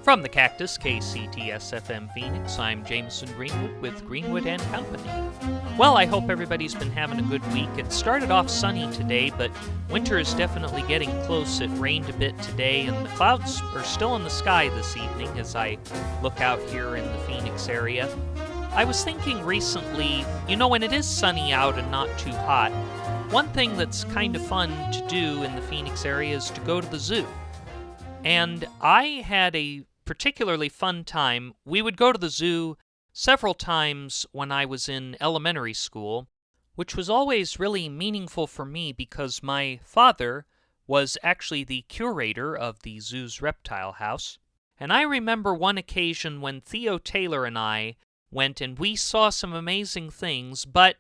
From the Cactus, KCTS-FM Phoenix, I'm Jamison Greenwood with Greenwood & Company. Well, I hope everybody's been having a good week. It started off sunny today, but winter is definitely getting close. It rained a bit today, and the clouds are still in the sky this evening as I look out here in the Phoenix area. I was thinking recently, when it is sunny out and not too hot, one thing that's kind of fun to do in the Phoenix area is to go to the zoo. And I had a particularly fun time. We would go to the zoo several times when I was in elementary school, which was always really meaningful for me because my father was actually the curator of the zoo's reptile house. And I remember one occasion when Theo Taylor and I went and we saw some amazing things, but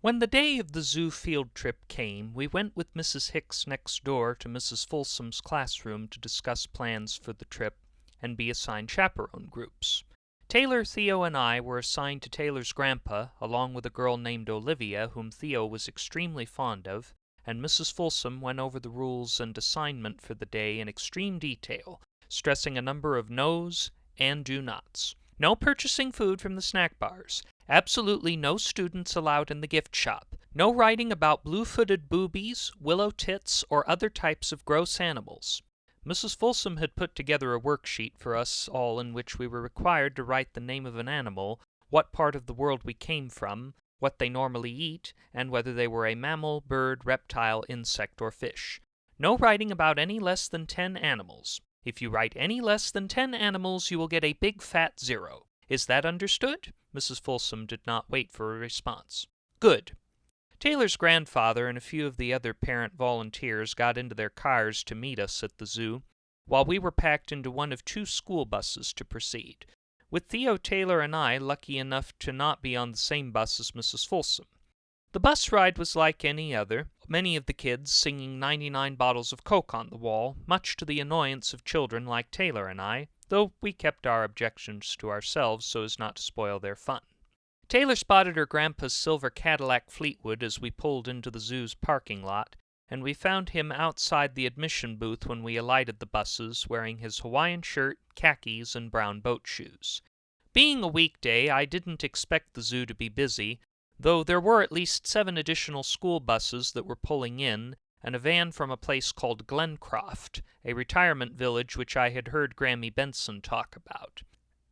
when the day of the zoo field trip came, we went with Mrs. Hicks next door to Mrs. Folsom's classroom to discuss plans for the trip and be assigned chaperone groups. Taylor, Theo, and I were assigned to Taylor's grandpa, along with a girl named Olivia, whom Theo was extremely fond of, and Mrs. Folsom went over the rules and assignment for the day in extreme detail, stressing a number of no's and do-nots. No purchasing food from the snack bars. Absolutely no students allowed in the gift shop. No writing about blue-footed boobies, willow tits, or other types of gross animals. Mrs. Folsom had put together a worksheet for us all in which we were required to write the name of an animal, what part of the world we came from, what they normally eat, and whether they were a mammal, bird, reptile, insect, or fish. No writing about any less than 10 animals. If you write any less than 10 animals, you will get a big fat 0. Is that understood? Mrs. Folsom did not wait for a response. Good. Taylor's grandfather and a few of the other parent volunteers got into their cars to meet us at the zoo, while we were packed into one of 2 school buses to proceed, with Theo Taylor and I lucky enough to not be on the same bus as Mrs. Folsom. The bus ride was like any other, many of the kids singing 99 bottles of Coke on the wall, much to the annoyance of children like Taylor and I, though we kept our objections to ourselves so as not to spoil their fun. Taylor spotted her grandpa's silver Cadillac Fleetwood as we pulled into the zoo's parking lot, and we found him outside the admission booth when we alighted the buses, wearing his Hawaiian shirt, khakis, and brown boat shoes. Being a weekday, I didn't expect the zoo to be busy, though there were at least 7 additional school buses that were pulling in, and a van from a place called Glencroft, a retirement village which I had heard Grammy Benson talk about.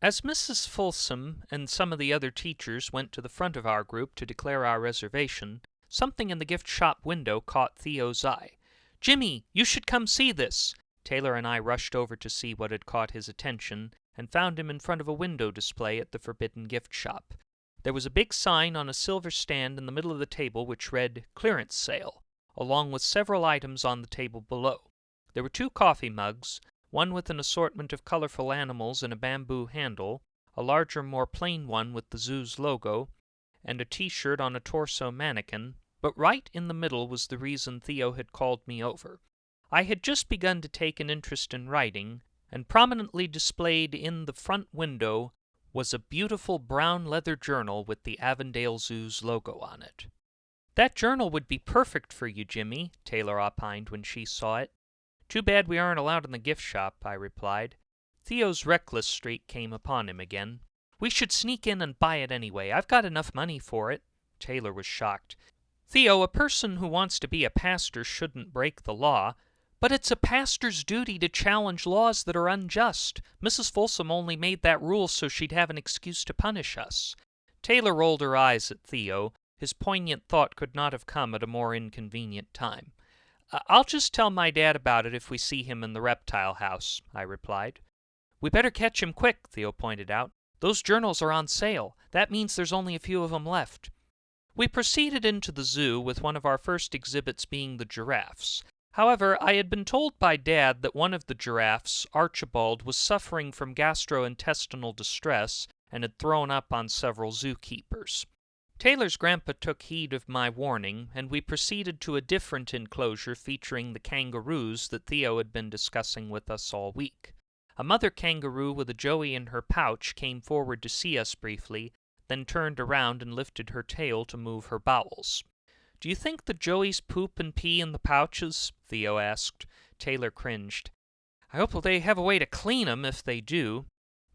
As Mrs. Folsom and some of the other teachers went to the front of our group to declare our reservation, something in the gift shop window caught Theo's eye. "Jimmy, you should come see this!" Taylor and I rushed over to see what had caught his attention, and found him in front of a window display at the forbidden gift shop. There was a big sign on a silver stand in the middle of the table which read, "Clearance Sale," along with several items on the table below. There were 2 coffee mugs, one with an assortment of colorful animals and a bamboo handle, a larger, more plain one with the zoo's logo, and a T-shirt on a torso mannequin, but right in the middle was the reason Theo had called me over. I had just begun to take an interest in writing, and prominently displayed in the front window was a beautiful brown leather journal with the Avondale Zoo's logo on it. "That journal would be perfect for you, Jimmy," Taylor opined when she saw it. "Too bad we aren't allowed in the gift shop," I replied. Theo's reckless streak came upon him again. "We should sneak in and buy it anyway. I've got enough money for it." Taylor was shocked. "Theo, a person who wants to be a pastor shouldn't break the law. But it's a pastor's duty to challenge laws that are unjust. Mrs. Folsom only made that rule so she'd have an excuse to punish us." Taylor rolled her eyes at Theo. His poignant thought could not have come at a more inconvenient time. "I'll just tell my dad about it if we see him in the reptile house," I replied. "We better catch him quick," Theo pointed out. "Those journals are on sale. That means there's only a few of them left." We proceeded into the zoo, with one of our first exhibits being the giraffes. However, I had been told by Dad that one of the giraffes, Archibald, was suffering from gastrointestinal distress and had thrown up on several zookeepers. Taylor's grandpa took heed of my warning, and we proceeded to a different enclosure featuring the kangaroos that Theo had been discussing with us all week. A mother kangaroo with a joey in her pouch came forward to see us briefly, then turned around and lifted her tail to move her bowels. "Do you think the joeys poop and pee in the pouches?" Theo asked. Taylor cringed. I hope they have a way to clean 'em if they do.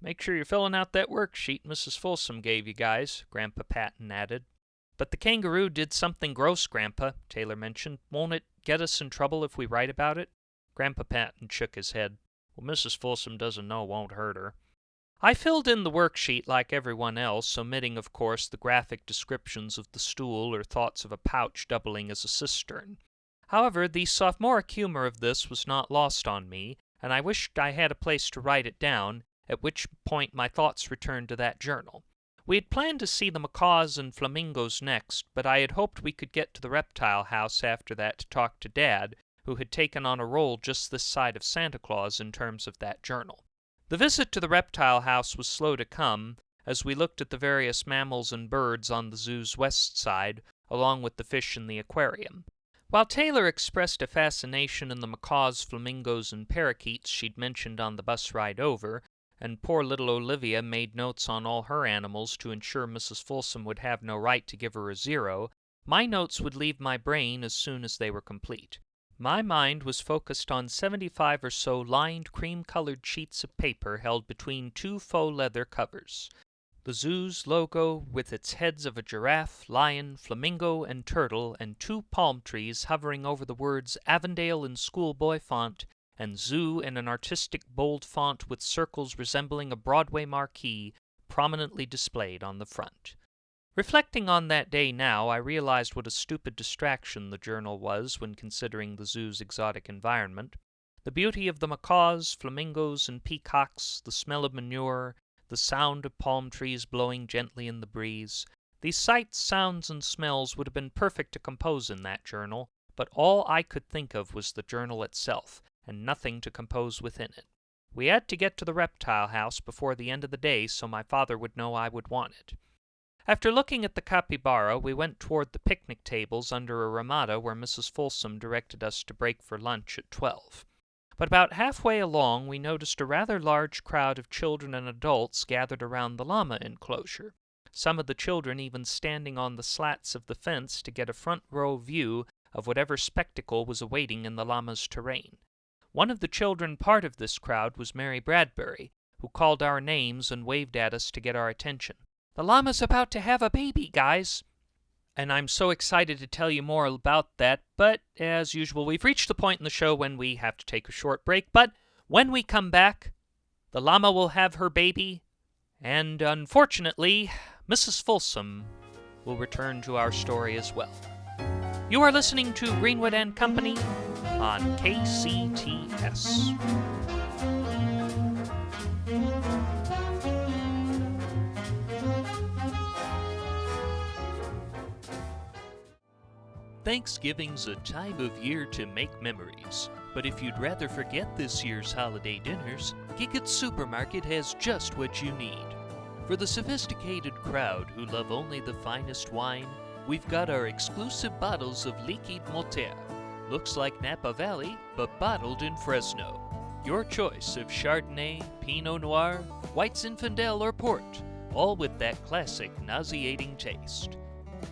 Make sure you're filling out that worksheet Mrs. Folsom gave you guys, Grandpa Patton added. But the kangaroo did something gross, Grandpa, Taylor mentioned. Won't it get us in trouble if we write about it? Grandpa Patton shook his head. Well, Mrs. Folsom doesn't know it won't hurt her. I filled in the worksheet like everyone else, omitting, of course, the graphic descriptions of the stool or thoughts of a pouch doubling as a cistern. However, the sophomoric humor of this was not lost on me, and I wished I had a place to write it down, at which point my thoughts returned to that journal. We had planned to see the macaws and flamingos next, but I had hoped we could get to the reptile house after that to talk to Dad, who had taken on a role just this side of Santa Claus in terms of that journal. The visit to the reptile house was slow to come, as we looked at the various mammals and birds on the zoo's west side, along with the fish in the aquarium. While Taylor expressed a fascination in the macaws, flamingos, and parakeets she'd mentioned on the bus ride over, and poor little Olivia made notes on all her animals to ensure Mrs. Folsom would have no right to give her a 0, my notes would leave my brain as soon as they were complete. My mind was focused on 75 or so lined cream-colored sheets of paper held between 2 faux leather covers. The zoo's logo, with its heads of a giraffe, lion, flamingo, and turtle, and 2 palm trees hovering over the words Avondale in schoolboy font, and zoo in an artistic bold font with circles resembling a Broadway marquee, prominently displayed on the front. Reflecting on that day now, I realized what a stupid distraction the journal was when considering the zoo's exotic environment. The beauty of the macaws, flamingos, and peacocks, the smell of manure, the sound of palm trees blowing gently in the breeze. These sights, sounds, and smells would have been perfect to compose in that journal, but all I could think of was the journal itself, and nothing to compose within it. We had to get to the reptile house before the end of the day so my father would know I would want it. After looking at the capybara, we went toward the picnic tables under a ramada where Mrs. Folsom directed us to break for lunch at 12. But about halfway along, we noticed a rather large crowd of children and adults gathered around the llama enclosure, some of the children even standing on the slats of the fence to get a front-row view of whatever spectacle was awaiting in the llama's terrain. One of the children part of this crowd was Mary Bradbury, who called our names and waved at us to get our attention. "The llama's about to have a baby, guys!" And I'm so excited to tell you more about that, but as usual, we've reached the point in the show when we have to take a short break. But when we come back, the llama will have her baby, and unfortunately, Mrs. Folsom will return to our story as well. You are listening to Greenwood and Company on KCTS. Thanksgiving's a time of year to make memories, but if you'd rather forget this year's holiday dinners, Giggett's Supermarket has just what you need. For the sophisticated crowd who love only the finest wine, we've got our exclusive bottles of Liquide Moteur. Looks like Napa Valley, but bottled in Fresno. Your choice of Chardonnay, Pinot Noir, White Zinfandel, or Port, all with that classic nauseating taste.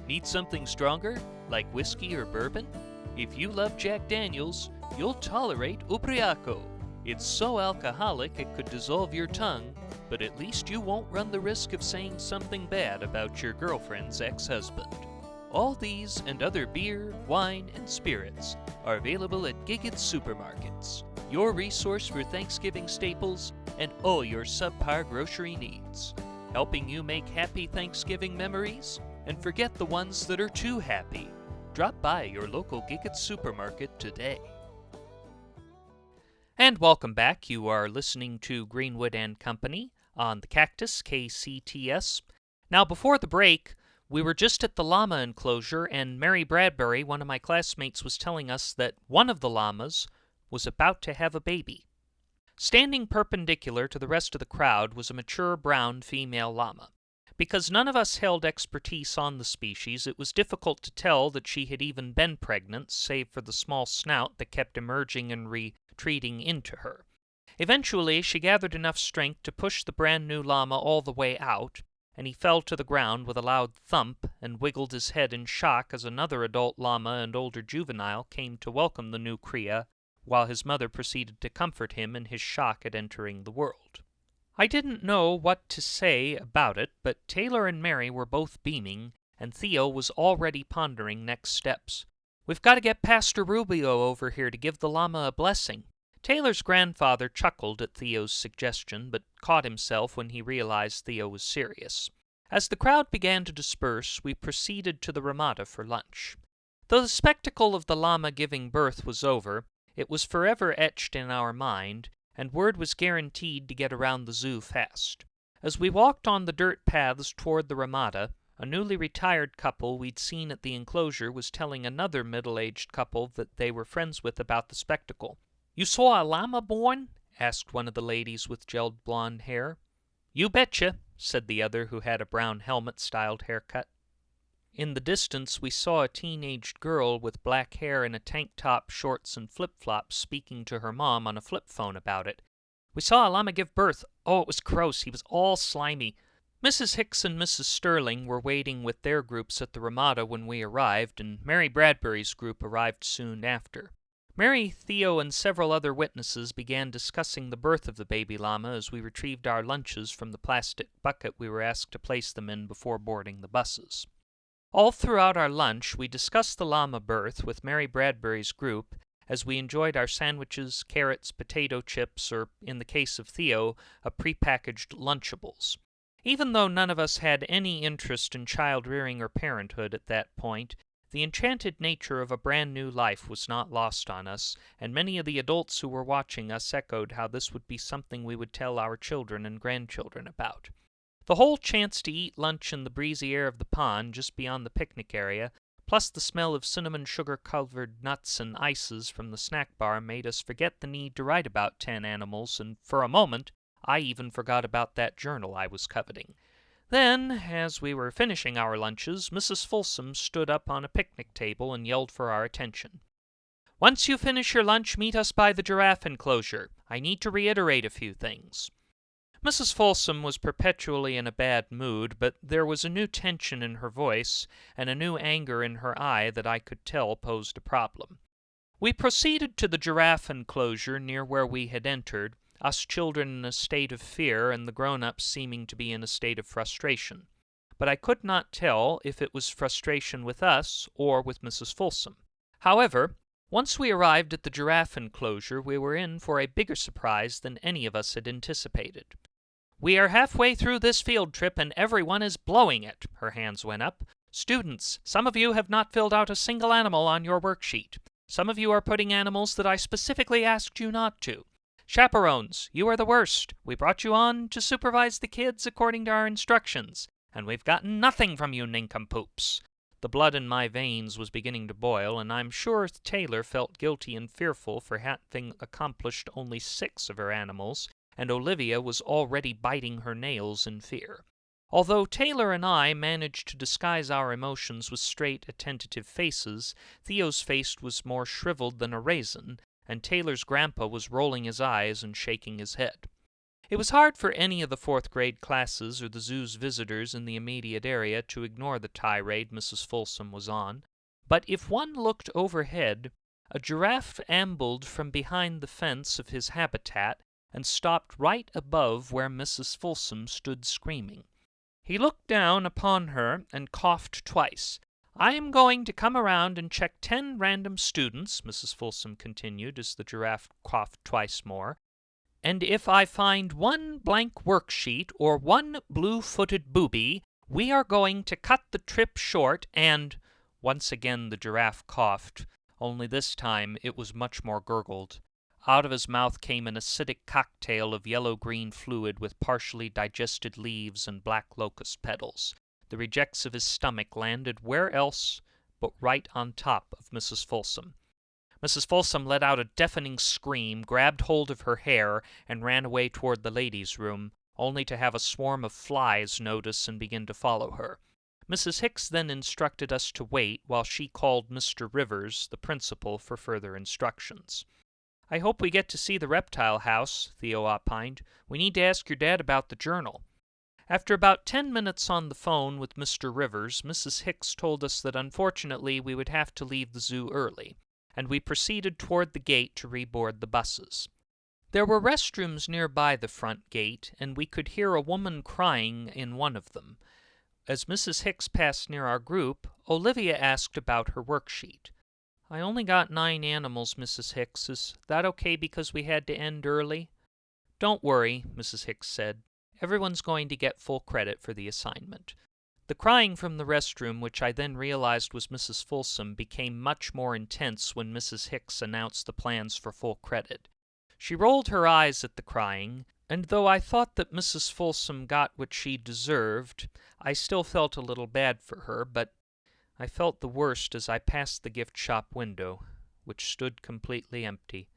Need something stronger, like whiskey or bourbon? If you love Jack Daniels, you'll tolerate Ubriaco. It's so alcoholic it could dissolve your tongue, but at least you won't run the risk of saying something bad about your girlfriend's ex-husband. All these and other beer, wine, and spirits are available at Giggett's Supermarkets, your resource for Thanksgiving staples and all your subpar grocery needs, helping you make happy Thanksgiving memories and forget the ones that are too happy. Drop by your local Giggett's Supermarket today. And welcome back. You are listening to Greenwood and Company on the Cactus, KCTS. Now, before the break, we were just at the llama enclosure, and Mary Bradbury, one of my classmates, was telling us that one of the llamas was about to have a baby. Standing perpendicular to the rest of the crowd was a mature brown female llama. Because none of us held expertise on the species, it was difficult to tell that she had even been pregnant, save for the small snout that kept emerging and retreating into her. Eventually, she gathered enough strength to push the brand-new llama all the way out, and he fell to the ground with a loud thump and wiggled his head in shock as another adult llama and older juvenile came to welcome the new cria while his mother proceeded to comfort him in his shock at entering the world. I didn't know what to say about it, but Taylor and Mary were both beaming, and Theo was already pondering next steps. "We've got to get Pastor Rubio over here to give the llama a blessing." Taylor's grandfather chuckled at Theo's suggestion, but caught himself when he realized Theo was serious. As the crowd began to disperse, we proceeded to the Ramada for lunch. Though the spectacle of the llama giving birth was over, it was forever etched in our mind, and word was guaranteed to get around the zoo fast. As we walked on the dirt paths toward the Ramada, a newly retired couple we'd seen at the enclosure was telling another middle-aged couple that they were friends with about the spectacle. "You saw a llama born?" asked one of the ladies with gelled blonde hair. "You betcha," said the other, who had a brown helmet-styled haircut. In the distance we saw a teen-aged girl with black hair and a tank top, shorts, and flip-flops speaking to her mom on a flip phone about it. "We saw a llama give birth. Oh, it was gross. He was all slimy." Mrs. Hicks and Mrs. Sterling were waiting with their groups at the Ramada when we arrived, and Mary Bradbury's group arrived soon after. Mary, Theo, and several other witnesses began discussing the birth of the baby llama as we retrieved our lunches from the plastic bucket we were asked to place them in before boarding the buses. All throughout our lunch, we discussed the llama birth with Mary Bradbury's group as we enjoyed our sandwiches, carrots, potato chips, or, in the case of Theo, a prepackaged Lunchables. Even though none of us had any interest in child-rearing or parenthood at that point, the enchanted nature of a brand-new life was not lost on us, and many of the adults who were watching us echoed how this would be something we would tell our children and grandchildren about. The whole chance to eat lunch in the breezy air of the pond just beyond the picnic area, plus the smell of cinnamon sugar-covered nuts and ices from the snack bar, made us forget the need to write about 10 animals, and for a moment I even forgot about that journal I was coveting. Then, as we were finishing our lunches, Mrs. Folsom stood up on a picnic table and yelled for our attention. "Once you finish your lunch, meet us by the giraffe enclosure. I need to reiterate a few things." Mrs. Folsom was perpetually in a bad mood, but there was a new tension in her voice and a new anger in her eye that I could tell posed a problem. We proceeded to the giraffe enclosure near where we had entered, us children in a state of fear and the grown-ups seeming to be in a state of frustration. But I could not tell if it was frustration with us or with Mrs. Folsom. However, once we arrived at the giraffe enclosure, we were in for a bigger surprise than any of us had anticipated. "We are halfway through this field trip and everyone is blowing it." Her hands went up. "Students, some of you have not filled out a single animal on your worksheet. Some of you are putting animals that I specifically asked you not to. Chaperones, you are the worst. We brought you on to supervise the kids according to our instructions, and we've gotten nothing from you nincompoops." The blood in my veins was beginning to boil, and I'm sure Taylor felt guilty and fearful for having accomplished only 6 of her animals, and Olivia was already biting her nails in fear. Although Taylor and I managed to disguise our emotions with straight, attentive faces, Theo's face was more shriveled than a raisin, and Taylor's grandpa was rolling his eyes and shaking his head. It was hard for any of the 4th-grade classes or the zoo's visitors in the immediate area to ignore the tirade Mrs. Folsom was on, but if one looked overhead, a giraffe ambled from behind the fence of his habitat and stopped right above where Mrs. Folsom stood screaming. He looked down upon her and coughed twice. "I am going to come around and check 10 random students," Mrs. Folsom continued as the giraffe coughed twice more, "and if I find 1 blank worksheet or 1 blue-footed booby, we are going to cut the trip short and—" Once again the giraffe coughed, only this time it was much more gurgled. Out of his mouth came an acidic cocktail of yellow-green fluid with partially digested leaves and black locust petals. The rejects of his stomach landed where else but right on top of Mrs. Folsom. Mrs. Folsom let out a deafening scream, grabbed hold of her hair, and ran away toward the ladies' room, only to have a swarm of flies notice and begin to follow her. Mrs. Hicks then instructed us to wait while she called Mr. Rivers, the principal, for further instructions. "I hope we get to see the reptile house," Theo opined. "We need to ask your dad about the journal." After about 10 minutes on the phone with Mr. Rivers, Mrs. Hicks told us that unfortunately we would have to leave the zoo early. and we proceeded toward the gate to reboard the buses. There were restrooms nearby the front gate, and we could hear a woman crying in one of them. As Mrs. Hicks passed near our group, Olivia asked about her worksheet. "I only got 9 animals, Mrs. Hicks. Is that okay because we had to end early?" "Don't worry," Mrs. Hicks said. "Everyone's going to get full credit for the assignment." The crying from the restroom, which I then realized was Mrs. Folsom, became much more intense when Mrs. Hicks announced the plans for full credit. She rolled her eyes at the crying, and though I thought that Mrs. Folsom got what she deserved, I still felt a little bad for her, but I felt the worst as I passed the gift shop window, which stood completely empty.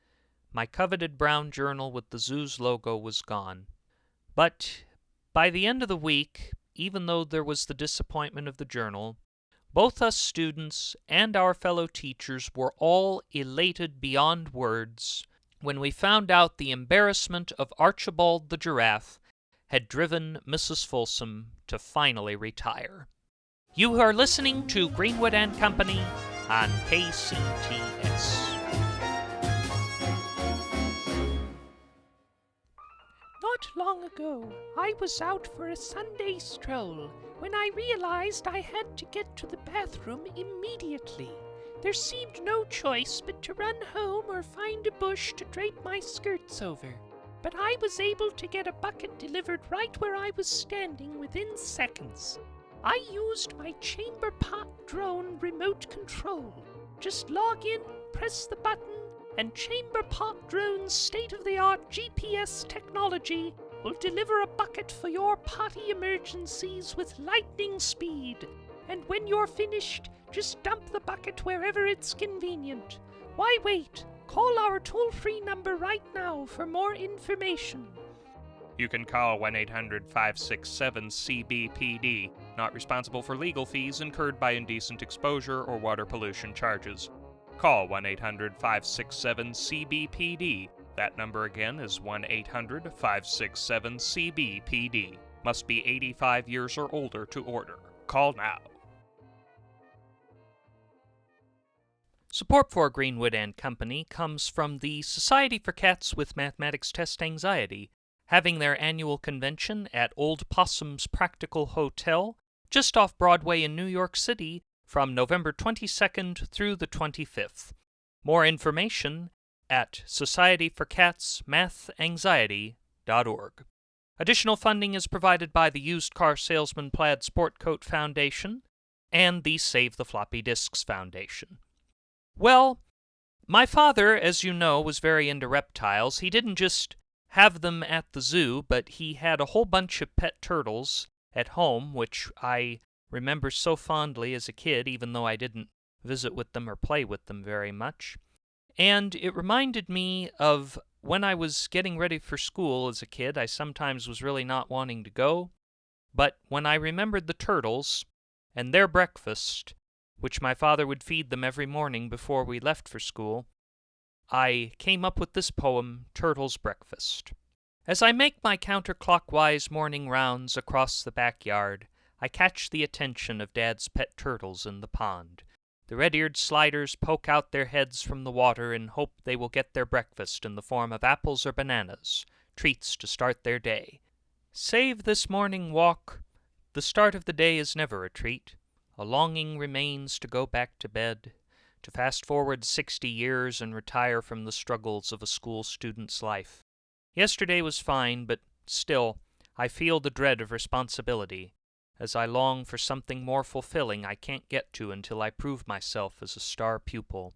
My coveted brown journal with the zoo's logo was gone. But by the end of the week, even though there was the disappointment of the journal, both us students and our fellow teachers were all elated beyond words when we found out the embarrassment of Archibald the Giraffe had driven Mrs. Folsom to finally retire. You are listening to Greenwood and Company on KCTS. Not long ago, I was out for a Sunday stroll when I realized I had to get to the bathroom immediately. There seemed no choice but to run home or find a bush to drape my skirts over. But I was able to get a bucket delivered right where I was standing within seconds. I used my chamber pot drone remote control. Just log in, press the button, and Chamber Pot Drone's state-of-the-art GPS technology will deliver a bucket for your potty emergencies with lightning speed. And when you're finished, just dump the bucket wherever it's convenient. Why wait? Call our toll-free number right now for more information. You can call 1-800-567-CBPD. Not responsible for legal fees incurred by indecent exposure or water pollution charges. Call 1-800-567-CBPD. That number again is 1-800-567-CBPD. Must be 85 years or older to order. Call now. Support for Greenwood and Company comes from the Society for Cats with Mathematics Test Anxiety, having their annual convention at Old Possum's Practical Hotel, just off Broadway in New York City, from November 22nd through the 25th. More information at societyforcatmathanxiety.org. Additional funding is provided by the Used Car Salesman Plaid Sport Coat Foundation and the Save the Floppy Disks Foundation. Well, my father, as you know, was very into reptiles. He didn't just have them at the zoo, but he had a whole bunch of pet turtles at home, which I remember so fondly as a kid, even though I didn't visit with them or play with them very much. And it reminded me of when I was getting ready for school as a kid. I sometimes was really not wanting to go, but when I remembered the turtles and their breakfast, which my father would feed them every morning before we left for school, I came up with this poem, Turtle's Breakfast. As I make my counterclockwise morning rounds across the backyard, I catch the attention of Dad's pet turtles in the pond. The red-eared sliders poke out their heads from the water and hope they will get their breakfast in the form of apples or bananas, treats to start their day. Save this morning walk, the start of the day is never a treat. A longing remains to go back to bed, to fast forward 60 years and retire from the struggles of a school student's life. Yesterday was fine, but still, I feel the dread of responsibility, as I long for something more fulfilling I can't get to until I prove myself as a star pupil.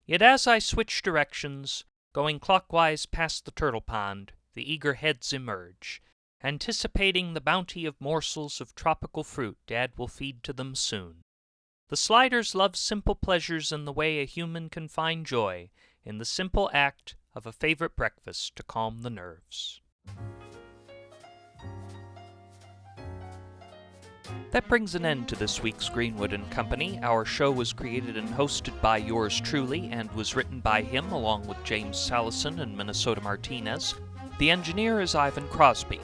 Yet as I switch directions, going clockwise past the turtle pond, the eager heads emerge, anticipating the bounty of morsels of tropical fruit Dad will feed to them soon. The sliders love simple pleasures in the way a human can find joy in the simple act of a favorite breakfast to calm the nerves. That brings an end to this week's Greenwood and Company. Our show was created and hosted by yours truly and was written by him along with James Salison and Minnesota Martinez. The engineer is Ivan Crosby.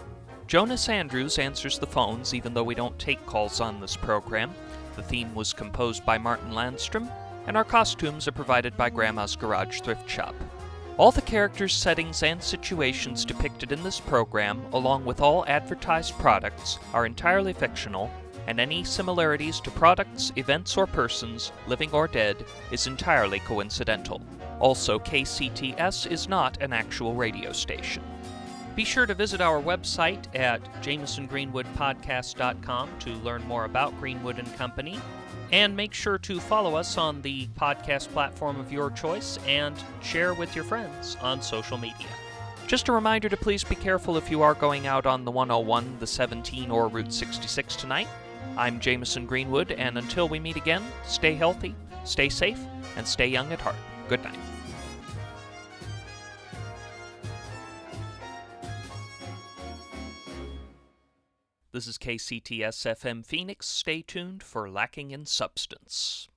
Jonas Andrews answers the phones even though we don't take calls on this program. The theme was composed by Martin Landstrom. and our costumes are provided by Grandma's Garage Thrift Shop. All the characters, settings, and situations depicted in this program, along with all advertised products, are entirely fictional, and any similarities to products, events, or persons, living or dead, is entirely coincidental. Also, KCTS is not an actual radio station. Be sure to visit our website at JamisonGreenwoodPodcast.com to learn more about Greenwood & Company, and make sure to follow us on the podcast platform of your choice and share with your friends on social media. Just a reminder to please be careful if you are going out on the 101, the 17, or Route 66 tonight. I'm Jamison Greenwood, and until we meet again, stay healthy, stay safe, and stay young at heart. Good night. This is KCTS FM Phoenix. Stay tuned for Lacking in Substance.